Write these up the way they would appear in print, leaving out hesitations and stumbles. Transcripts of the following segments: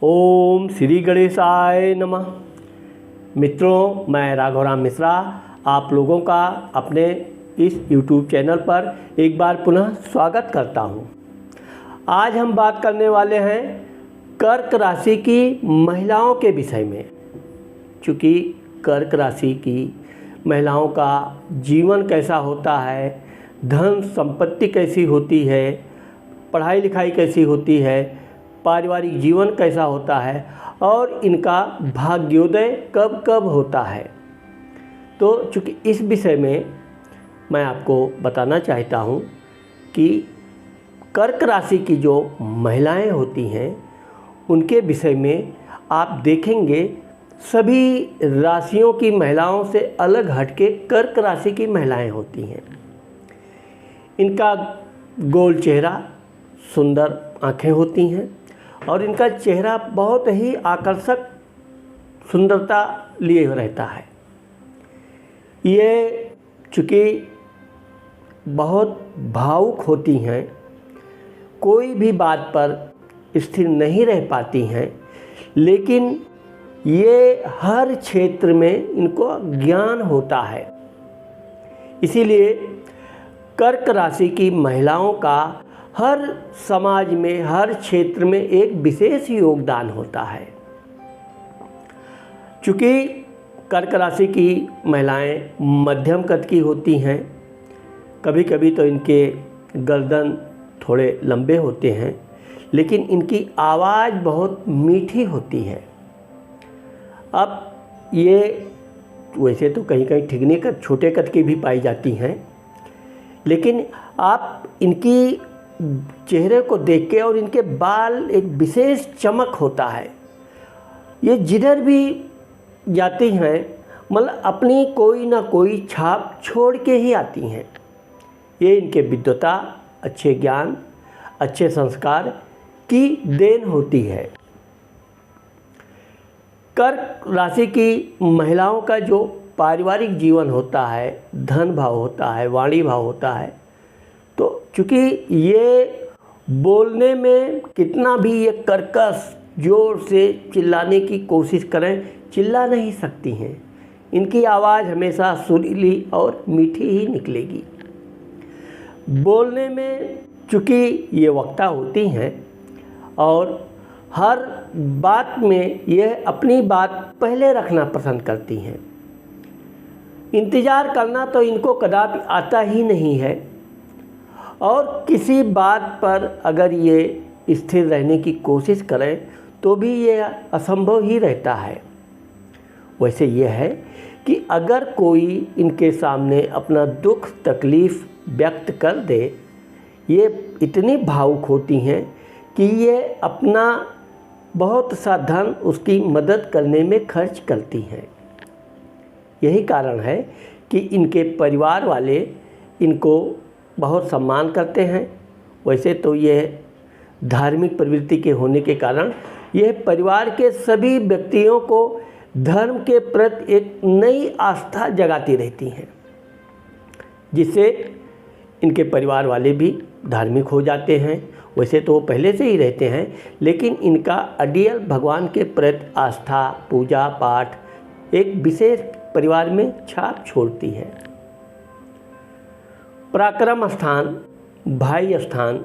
ओम श्री गणेशाय नमः। मित्रों, मैं राघवराम मिश्रा आप लोगों का अपने इस YouTube चैनल पर एक बार पुनः स्वागत करता हूं। आज हम बात करने वाले हैं कर्क राशि की महिलाओं के विषय में। चूँकि कर्क राशि की महिलाओं का जीवन कैसा होता है, धन संपत्ति कैसी होती है, पढ़ाई लिखाई कैसी होती है, पारिवारिक जीवन कैसा होता है और इनका भाग्योदय कब कब होता है। तो चूँकि इस विषय में मैं आपको बताना चाहता हूँ कि कर्क राशि की जो महिलाएं होती हैं उनके विषय में आप देखेंगे सभी राशियों की महिलाओं से अलग हटके कर्क राशि की महिलाएं होती हैं। इनका गोल चेहरा, सुंदर आँखें होती हैं और इनका चेहरा बहुत ही आकर्षक सुंदरता लिए रहता है। ये चूँकि बहुत भावुक होती हैं, कोई भी बात पर स्थिर नहीं रह पाती हैं, लेकिन ये हर क्षेत्र में इनको ज्ञान होता है। इसीलिए कर्क राशि की महिलाओं का हर समाज में, हर क्षेत्र में एक विशेष योगदान होता है। चूँकि कर्क राशि की महिलाएं मध्यम कद की होती हैं, कभी कभी तो इनके गर्दन थोड़े लंबे होते हैं, लेकिन इनकी आवाज़ बहुत मीठी होती है। अब ये वैसे तो कहीं कहीं ठिगने कद, छोटे कद की भी पाई जाती हैं, लेकिन आप इनकी चेहरे को देख के और इनके बाल एक विशेष चमक होता है। ये जिधर भी जाती हैं मतलब अपनी कोई ना कोई छाप छोड़ के ही आती हैं। ये इनके विद्वता, अच्छे ज्ञान, अच्छे संस्कार की देन होती है। कर्क राशि की महिलाओं का जो पारिवारिक जीवन होता है, धन भाव होता है, वाणी भाव होता है, तो चूँकि ये बोलने में कितना भी ये कर्कश ज़ोर से चिल्लाने की कोशिश करें, चिल्ला नहीं सकती हैं। इनकी आवाज़ हमेशा सुरीली और मीठी ही निकलेगी। बोलने में चूँकि ये वक्ता होती हैं और हर बात में ये अपनी बात पहले रखना पसंद करती हैं। इंतज़ार करना तो इनको कदापि आता ही नहीं है और किसी बात पर अगर ये स्थिर रहने की कोशिश करें तो भी ये असंभव ही रहता है। वैसे ये है कि अगर कोई इनके सामने अपना दुख तकलीफ़ व्यक्त कर दे, ये इतनी भावुक होती हैं कि ये अपना बहुत सा धन उसकी मदद करने में खर्च करती हैं। यही कारण है कि इनके परिवार वाले इनको बहुत सम्मान करते हैं। वैसे तो ये धार्मिक प्रवृत्ति के होने के कारण यह परिवार के सभी व्यक्तियों को धर्म के प्रति एक नई आस्था जगाती रहती हैं, जिससे इनके परिवार वाले भी धार्मिक हो जाते हैं। वैसे तो वो पहले से ही रहते हैं, लेकिन इनका अडियल भगवान के प्रति आस्था, पूजा पाठ एक विशेष परिवार में छाप छोड़ती है। पराक्रम स्थान, भाई स्थान।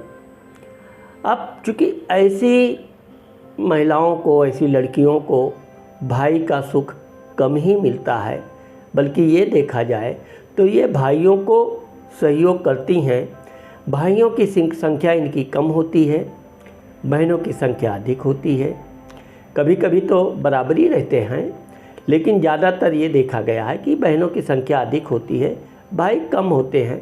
अब चूँकि ऐसी महिलाओं को, ऐसी लड़कियों को भाई का सुख कम ही मिलता है, बल्कि ये देखा जाए तो ये भाइयों को सहयोग करती हैं। भाइयों की संख्या इनकी कम होती है, बहनों की संख्या अधिक होती है। कभी कभी तो बराबरी रहते हैं, लेकिन ज़्यादातर ये देखा गया है कि बहनों की संख्या अधिक होती है, भाई कम होते हैं।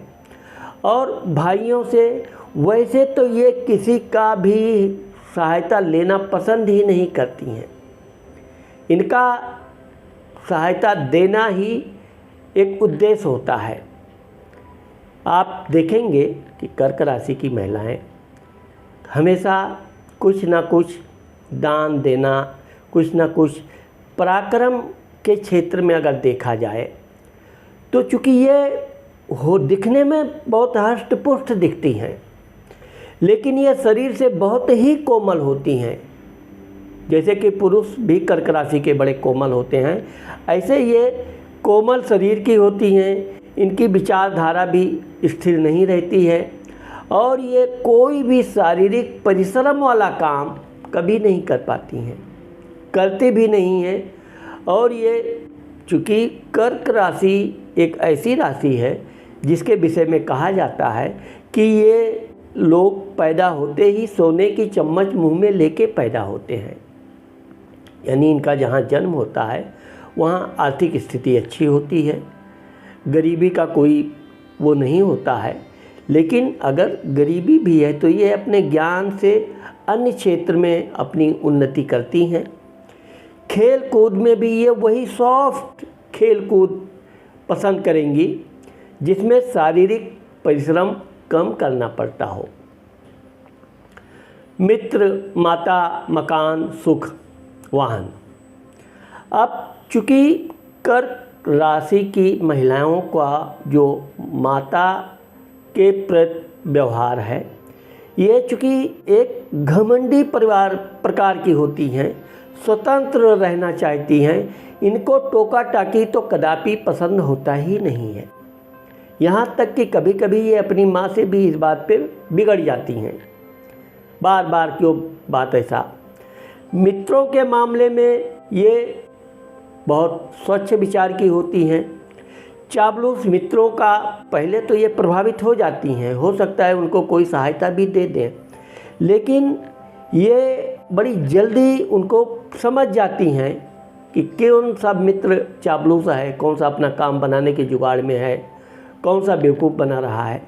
और भाइयों से वैसे तो ये किसी का भी सहायता लेना पसंद ही नहीं करती हैं। इनका सहायता देना ही एक उद्देश्य होता है। आप देखेंगे कि कर्क राशि की महिलाएं हमेशा कुछ ना कुछ दान देना, कुछ ना कुछ पराक्रम के क्षेत्र में अगर देखा जाए तो चूँकि ये दिखने में बहुत हष्ट-पुष्ट दिखती हैं, लेकिन ये शरीर से बहुत ही कोमल होती हैं। जैसे कि पुरुष भी कर्क राशि के बड़े कोमल होते हैं, ऐसे ये कोमल शरीर की होती हैं। इनकी विचारधारा भी स्थिर नहीं रहती है और ये कोई भी शारीरिक परिश्रम वाला काम कभी नहीं कर पाती हैं, करते भी नहीं हैं। और ये चूँकि कर्क राशि एक ऐसी राशि है जिसके विषय में कहा जाता है कि ये लोग पैदा होते ही सोने की चम्मच मुंह में लेके पैदा होते हैं, यानी इनका जहाँ जन्म होता है वहाँ आर्थिक स्थिति अच्छी होती है, गरीबी का कोई वो नहीं होता है। लेकिन अगर गरीबी भी है तो ये अपने ज्ञान से अन्य क्षेत्र में अपनी उन्नति करती हैं। खेल कूद में भी ये वही सॉफ्ट खेल कूद पसंद करेंगी जिसमें शारीरिक परिश्रम कम करना पड़ता हो। मित्र, माता, मकान, सुख, वाहन। अब चूँकि कर्क राशि की महिलाओं का जो माता के प्रति व्यवहार है, ये चूँकि एक घमंडी परिवार प्रकार की होती हैं, स्वतंत्र रहना चाहती हैं, इनको टोका टाकी तो कदापि पसंद होता ही नहीं है। यहाँ तक कि कभी कभी ये अपनी माँ से भी इस बात पे बिगड़ जाती हैं, बार बार क्यों बात ऐसा। मित्रों के मामले में ये बहुत स्वच्छ विचार की होती हैं। चापलूस मित्रों का पहले तो ये प्रभावित हो जाती हैं, हो सकता है उनको कोई सहायता भी दे दें, लेकिन ये बड़ी जल्दी उनको समझ जाती हैं कि कौन सा मित्र चापलूस है, कौन सा अपना काम बनाने के जुगाड़ में है, कौन सा बेवकूफ़ बना रहा है।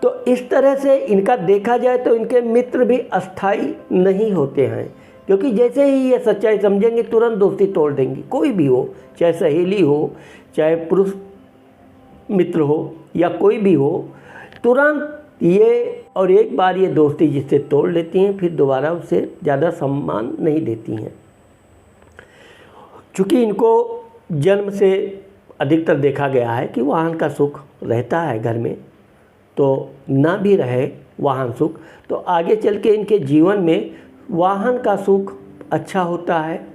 तो इस तरह से इनका देखा जाए तो इनके मित्र भी अस्थाई नहीं होते हैं, क्योंकि जैसे ही ये सच्चाई समझेंगे तुरंत दोस्ती तोड़ देंगी। कोई भी हो, चाहे सहेली हो, चाहे पुरुष मित्र हो या कोई भी हो, तुरंत ये और एक बार ये दोस्ती जिससे तोड़ लेती हैं, फिर दोबारा उसे ज़्यादा सम्मान नहीं देती हैं। चूँकि इनको जन्म से अधिकतर देखा गया है कि वाहन का सुख रहता है घर में, तो ना भी रहे वाहन सुख तो आगे चल के इनके जीवन में वाहन का सुख अच्छा होता है।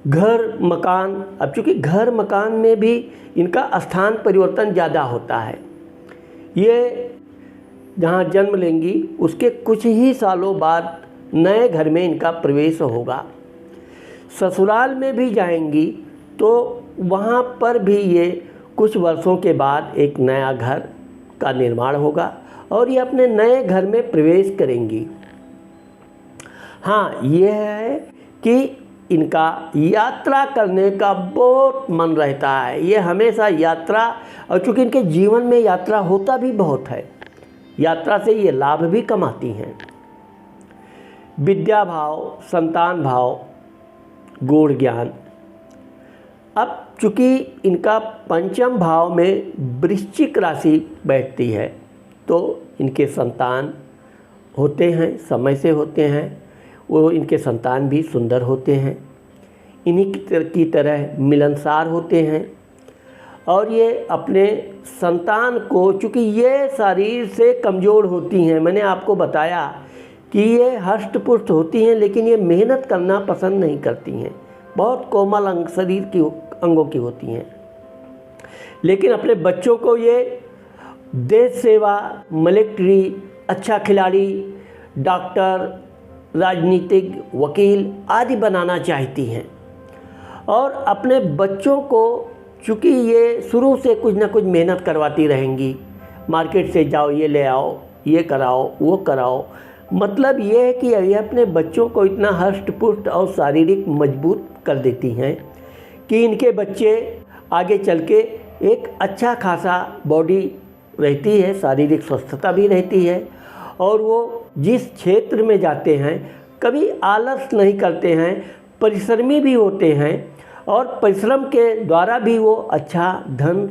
घर मकान, अब चूँकि घर मकान में भी इनका स्थान परिवर्तन ज़्यादा होता है। ये जहाँ जन्म लेंगी उसके कुछ ही सालों बाद नए घर में इनका प्रवेश होगा। ससुराल में भी जाएंगी तो वहाँ पर भी ये कुछ वर्षों के बाद एक नया घर का निर्माण होगा और ये अपने नए घर में प्रवेश करेंगी। हाँ, ये है कि इनका यात्रा करने का बहुत मन रहता है। ये हमेशा यात्रा, और चूँकि इनके जीवन में यात्रा होता भी बहुत है, यात्रा से ये लाभ भी कमाती हैं। विद्या भाव, संतान भाव, गूढ़ ज्ञान। अब चूँकि इनका पंचम भाव में वृश्चिक राशि बैठती है तो इनके संतान होते हैं, समय से होते हैं, वो इनके संतान भी सुंदर होते हैं, इन्हीं की तरह मिलनसार होते हैं। और ये अपने संतान को, चूँकि ये शरीर से कमज़ोर होती हैं, मैंने आपको बताया कि ये हष्ट पुष्ट होती हैं लेकिन ये मेहनत करना पसंद नहीं करती हैं, बहुत कोमल अंग शरीर की अंगों की होती हैं। लेकिन अपने बच्चों को ये देश सेवा, मिलिट्री, अच्छा खिलाड़ी, डॉक्टर, राजनीतिक, वकील आदि बनाना चाहती हैं। और अपने बच्चों को चूँकि ये शुरू से कुछ ना कुछ मेहनत करवाती रहेंगी, मार्केट से जाओ, ये ले आओ, ये कराओ, वो कराओ, मतलब ये है कि ये अपने बच्चों को इतना हष्ट पुष्ट और शारीरिक मजबूत कर देती हैं कि इनके बच्चे आगे चल के एक अच्छा खासा बॉडी रहती है, शारीरिक स्वस्थता भी रहती है, और वो जिस क्षेत्र में जाते हैं कभी आलस नहीं करते हैं, परिश्रमी भी होते हैं और परिश्रम के द्वारा भी वो अच्छा धन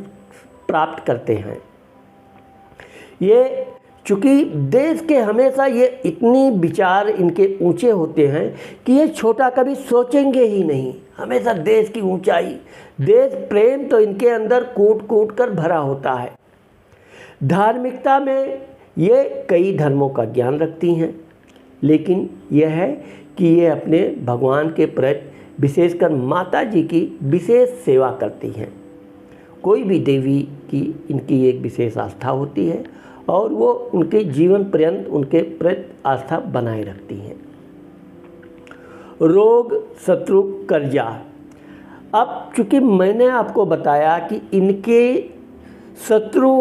प्राप्त करते हैं। ये चूँकि देश के हमेशा ये इतनी विचार इनके ऊंचे होते हैं कि ये छोटा कभी सोचेंगे ही नहीं, हमेशा देश की ऊंचाई, देश प्रेम तो इनके अंदर कूट कूट कर भरा होता है। धार्मिकता में ये कई धर्मों का ज्ञान रखती हैं, लेकिन यह है कि ये अपने भगवान के प्रति विशेषकर माता जी की विशेष सेवा करती हैं। कोई भी देवी की इनकी एक विशेष आस्था होती है और वो उनके जीवन पर्यंत उनके प्रति आस्था बनाए रखती हैं। रोग, शत्रु, कर्जा। अब चूँकि मैंने आपको बताया कि इनके शत्रु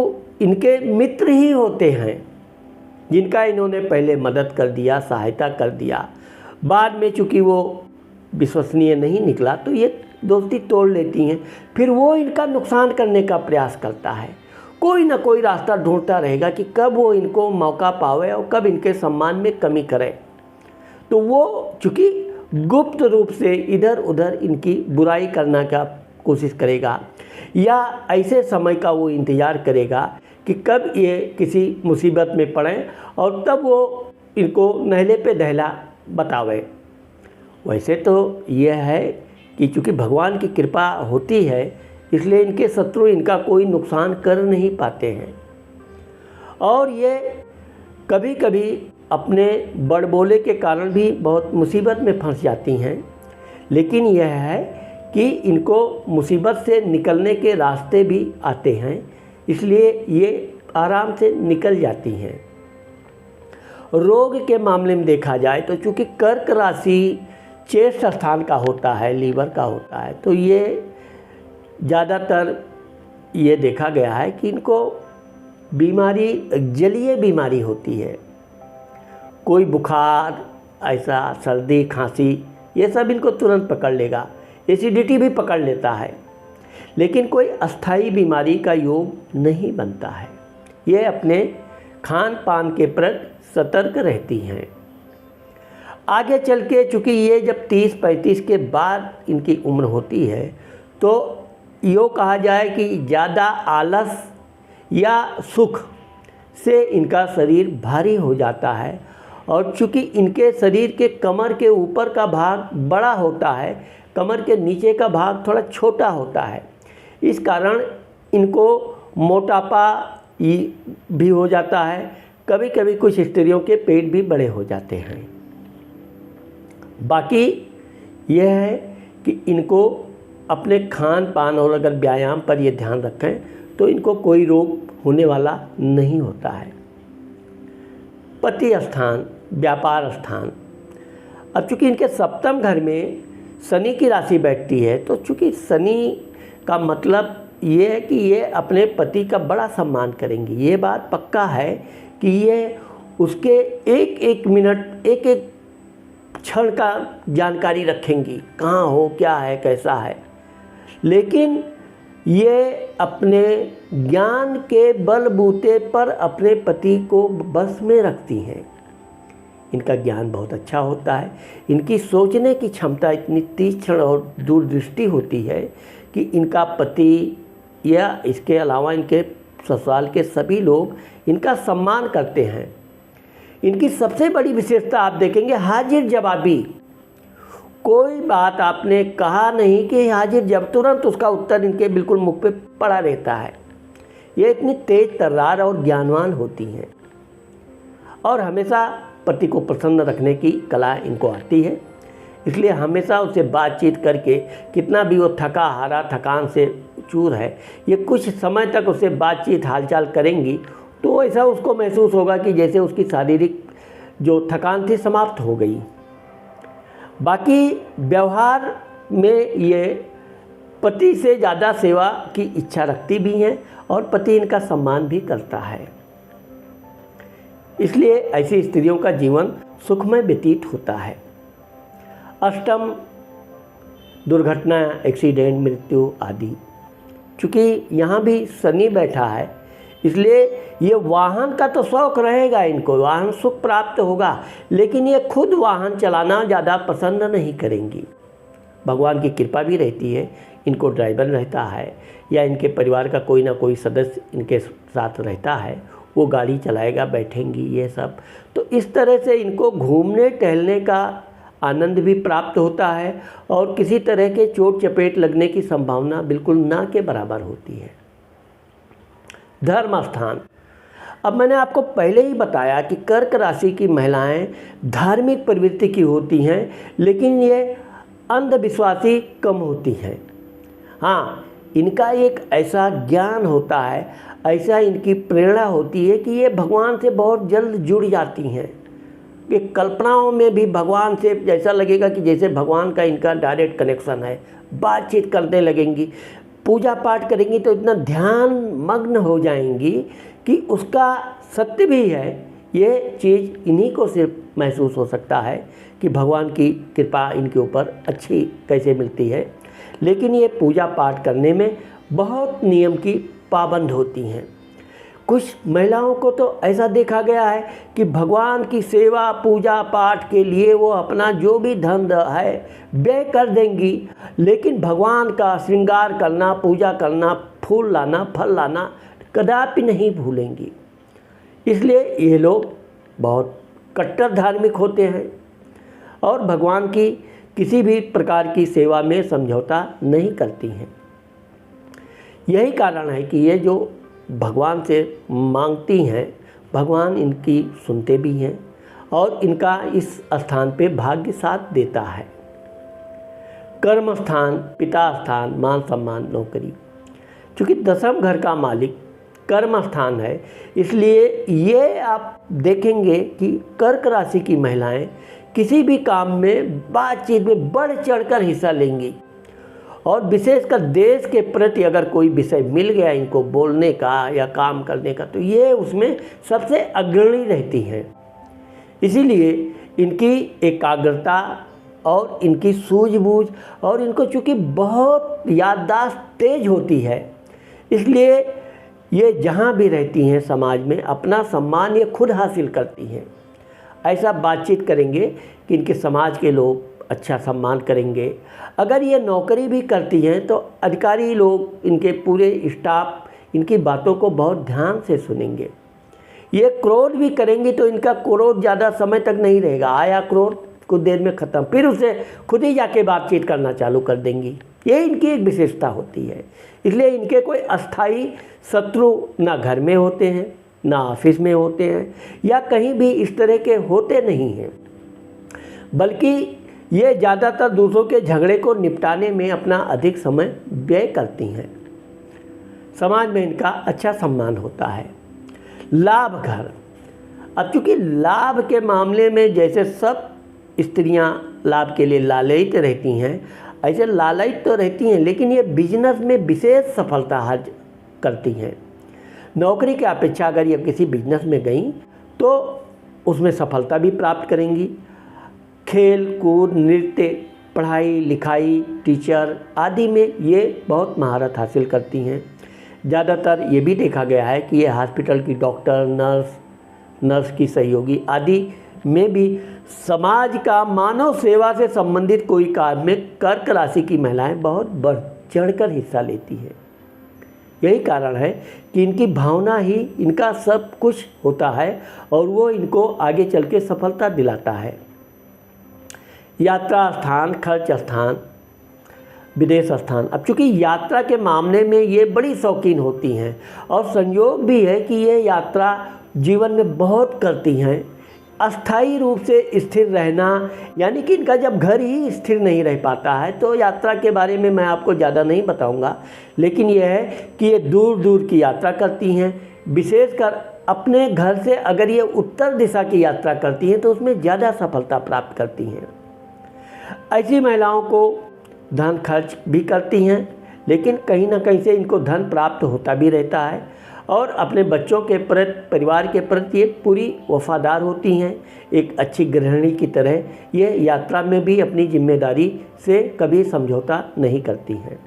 इनके मित्र ही होते हैं, जिनका इन्होंने पहले मदद कर दिया, सहायता कर दिया, बाद में चूँकि वो विश्वसनीय नहीं निकला तो ये दोस्ती तोड़ लेती हैं। फिर वो इनका नुकसान करने का प्रयास करता है, कोई ना कोई रास्ता ढूंढता रहेगा कि कब वो इनको मौका पावे और कब इनके सम्मान में कमी करे। तो वो चूँकि गुप्त रूप से इधर उधर इनकी बुराई करने का कोशिश करेगा या ऐसे समय का वो इंतज़ार करेगा कि कब ये किसी मुसीबत में पड़ें और तब वो इनको नहले पे दहला बतावे। वैसे तो यह है कि चूँकि भगवान की कृपा होती है इसलिए इनके शत्रु इनका कोई नुकसान कर नहीं पाते हैं और ये कभी कभी अपने बड़बोले के कारण भी बहुत मुसीबत में फंस जाती हैं। लेकिन यह है कि इनको मुसीबत से निकलने के रास्ते भी आते हैं, इसलिए ये आराम से निकल जाती हैं। रोग के मामले में देखा जाए तो चूँकि कर्क राशि चेस्ट स्थान का होता है, लीवर का होता है, तो ये ज़्यादातर ये देखा गया है कि इनको बीमारी जलीय बीमारी होती है। कोई बुखार, ऐसा सर्दी, खांसी, ये सब इनको तुरंत पकड़ लेगा। एसिडिटी भी पकड़ लेता है, लेकिन कोई अस्थाई बीमारी का योग नहीं बनता है। ये अपने खान पान के प्रति सतर्क रहती हैं। आगे चल के चूँकि ये जब 30-35 के बाद इनकी उम्र होती है तो यो कहा जाए कि ज़्यादा आलस या सुख से इनका शरीर भारी हो जाता है और चूँकि इनके शरीर के कमर के ऊपर का भाग बड़ा होता है, कमर के नीचे का भाग थोड़ा छोटा होता है, इस कारण इनको मोटापा भी हो जाता है। कभी कभी कुछ स्त्रियों के पेट भी बड़े हो जाते हैं। बाकी यह है कि इनको अपने खान पान और अगर व्यायाम पर ये ध्यान रखें तो इनको कोई रोग होने वाला नहीं होता है। पति स्थान, व्यापार स्थान। अब चूँकि इनके सप्तम घर में शनि की राशि बैठती है तो चूँकि शनि का मतलब ये है कि ये अपने पति का बड़ा सम्मान करेंगी। ये बात पक्का है कि ये उसके एक एक मिनट, एक एक क्षण का जानकारी रखेंगी, कहाँ हो, क्या है, कैसा है। लेकिन ये अपने ज्ञान के बलबूते पर अपने पति को बस में रखती हैं। इनका ज्ञान बहुत अच्छा होता है। इनकी सोचने की क्षमता इतनी तीक्ष्ण और दूरदृष्टि होती है कि इनका पति या इसके अलावा इनके ससुराल के सभी लोग इनका सम्मान करते हैं। इनकी सबसे बड़ी विशेषता आप देखेंगे हाजिर जवाबी। कोई बात आपने कहा नहीं कि हाजिर जब, तुरंत उसका उत्तर इनके बिल्कुल मुख पे पड़ा रहता है। ये इतनी तेज तर्रार और ज्ञानवान होती हैं और हमेशा पति को प्रसन्न रखने की कला इनको आती है। इसलिए हमेशा उससे बातचीत करके, कितना भी वो थका हारा, थकान से चूर है, ये कुछ समय तक उससे बातचीत हालचाल करेंगी तो ऐसा उसको महसूस होगा कि जैसे उसकी शारीरिक जो थकान थी समाप्त हो गई। बाकी व्यवहार में ये पति से ज़्यादा सेवा की इच्छा रखती भी हैं और पति इनका सम्मान भी करता है। इसलिए ऐसी स्त्रियों का जीवन सुखमय व्यतीत होता है। अष्टम, दुर्घटना, एक्सीडेंट, मृत्यु आदि। चूँकि यहाँ भी शनि बैठा है इसलिए ये वाहन का तो शौक़ रहेगा, इनको वाहन सुख प्राप्त होगा, लेकिन ये खुद वाहन चलाना ज़्यादा पसंद नहीं करेंगी। भगवान की कृपा भी रहती है, इनको ड्राइवर रहता है या इनके परिवार का कोई ना कोई सदस्य इनके साथ रहता है, वो गाड़ी चलाएगा, बैठेंगी, ये सब। तो इस तरह से इनको घूमने टहलने का आनंद भी प्राप्त होता है और किसी तरह के चोट चपेट लगने की संभावना बिल्कुल ना के बराबर होती है। धर्म स्थान। अब मैंने आपको पहले ही बताया कि कर्क राशि की महिलाएं धार्मिक प्रवृत्ति की होती हैं, लेकिन ये अंधविश्वासी कम होती हैं। हाँ, इनका एक ऐसा ज्ञान होता है, ऐसा इनकी प्रेरणा होती है कि ये भगवान से बहुत जल्द जुड़ जाती हैं। कि कल्पनाओं में भी भगवान से जैसा लगेगा कि जैसे भगवान का इनका डायरेक्ट कनेक्शन है, बातचीत करने लगेंगी। पूजा पाठ करेंगी तो इतना ध्यान मग्न हो जाएंगी कि उसका सत्य भी है। ये चीज़ इन्हीं को सिर्फ महसूस हो सकता है कि भगवान की कृपा इनके ऊपर अच्छी कैसे मिलती है। लेकिन ये पूजा पाठ करने में बहुत नियम की पाबंद होती हैं। कुछ महिलाओं को तो ऐसा देखा गया है कि भगवान की सेवा पूजा पाठ के लिए वो अपना जो भी धन है व्यय कर देंगी, लेकिन भगवान का श्रृंगार करना, पूजा करना, फूल लाना, फल लाना कदापि नहीं भूलेंगी। इसलिए ये लोग बहुत कट्टर धार्मिक होते हैं और भगवान की किसी भी प्रकार की सेवा में समझौता नहीं करती हैं। यही कारण है कि ये जो भगवान से मांगती हैं, भगवान इनकी सुनते भी हैं और इनका इस स्थान पे भाग्य साथ देता है। कर्म स्थान, पिता स्थान, मान सम्मान, नौकरी। चूँकि दसम घर का मालिक कर्म स्थान है, इसलिए ये आप देखेंगे कि कर्क राशि की महिलाएं किसी भी काम में बातचीत में बढ़ चढ़कर हिस्सा लेंगी और विशेषकर देश के प्रति अगर कोई विषय मिल गया इनको बोलने का या काम करने का, तो ये उसमें सबसे अग्रणी रहती हैं। इसीलिए इनकी एकाग्रता और इनकी सूझबूझ और इनको चूँकि बहुत याददाश्त तेज होती है, इसलिए ये जहाँ भी रहती हैं समाज में अपना सम्मान ये खुद हासिल करती हैं। ऐसा बातचीत करेंगे कि इनके समाज के लोग अच्छा सम्मान करेंगे। अगर ये नौकरी भी करती हैं तो अधिकारी लोग, इनके पूरे स्टाफ इनकी बातों को बहुत ध्यान से सुनेंगे। ये क्रोध भी करेंगी तो इनका क्रोध ज़्यादा समय तक नहीं रहेगा, आया क्रोध कुछ देर में ख़त्म, फिर उसे खुद ही जाके बातचीत करना चालू कर देंगी। ये इनकी एक विशेषता होती है। इसलिए इनके कोई अस्थाई शत्रु ना घर में होते हैं, ना ऑफिस में होते हैं, या कहीं भी इस तरह के होते नहीं हैं, बल्कि ये ज़्यादातर दूसरों के झगड़े को निपटाने में अपना अधिक समय व्यय करती हैं। समाज में इनका अच्छा सम्मान होता है। लाभ घर। अब चूँकि लाभ के मामले में जैसे सब स्त्रियां लाभ के लिए लालयित रहती हैं, ऐसे लालयित तो रहती हैं, लेकिन ये बिजनेस में विशेष सफलता हासिल करती हैं। नौकरी की अपेक्षा अगर ये किसी बिजनेस में गई तो उसमें सफलता भी प्राप्त करेंगी। खेल कूद, नृत्य, पढ़ाई लिखाई, टीचर आदि में ये बहुत महारत हासिल करती हैं। ज़्यादातर ये भी देखा गया है कि ये हॉस्पिटल की डॉक्टर, नर्स की सहयोगी आदि में भी समाज का मानव सेवा से संबंधित कोई कार्य में कर्क राशि की महिलाएं बहुत बढ़ चढ़कर हिस्सा लेती हैं। यही कारण है कि इनकी भावना ही इनका सब कुछ होता है और वो इनको आगे चल के सफलता दिलाता है। यात्रा स्थान, खर्च स्थान, विदेश स्थान। अब चूँकि यात्रा के मामले में ये बड़ी शौकीन होती हैं और संयोग भी है कि ये यात्रा जीवन में बहुत करती हैं। अस्थायी रूप से स्थिर रहना, यानी कि इनका जब घर ही स्थिर नहीं रह पाता है, तो यात्रा के बारे में मैं आपको ज़्यादा नहीं बताऊंगा, लेकिन यह है कि ये दूर दूर की यात्रा करती हैं। विशेषकर अपने घर से अगर ये उत्तर दिशा की यात्रा करती हैं तो उसमें ज़्यादा सफलता प्राप्त करती हैं। ऐसी महिलाओं को धन खर्च भी करती हैं, लेकिन कहीं ना कहीं से इनको धन प्राप्त होता भी रहता है और अपने बच्चों के प्रति, परिवार के प्रति ये पूरी वफादार होती हैं। एक अच्छी गृहिणी की तरह ये यात्रा में भी अपनी जिम्मेदारी से कभी समझौता नहीं करती हैं।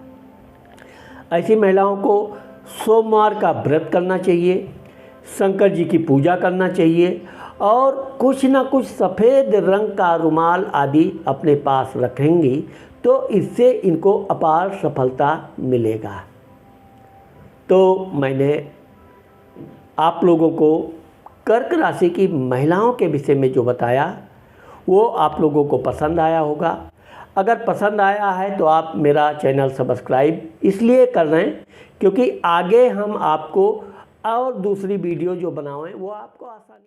ऐसी महिलाओं को सोमवार का व्रत करना चाहिए, शंकर जी की पूजा करना चाहिए और कुछ ना कुछ सफ़ेद रंग का रुमाल आदि अपने पास रखेंगी तो इससे इनको अपार सफलता मिलेगा। तो मैंने आप लोगों को कर्क राशि की महिलाओं के विषय में जो बताया वो आप लोगों को पसंद आया होगा। अगर पसंद आया है तो आप मेरा चैनल सब्सक्राइब इसलिए कर रहे हैं क्योंकि आगे हम आपको और दूसरी वीडियो जो बनाएं वो आपको आसानी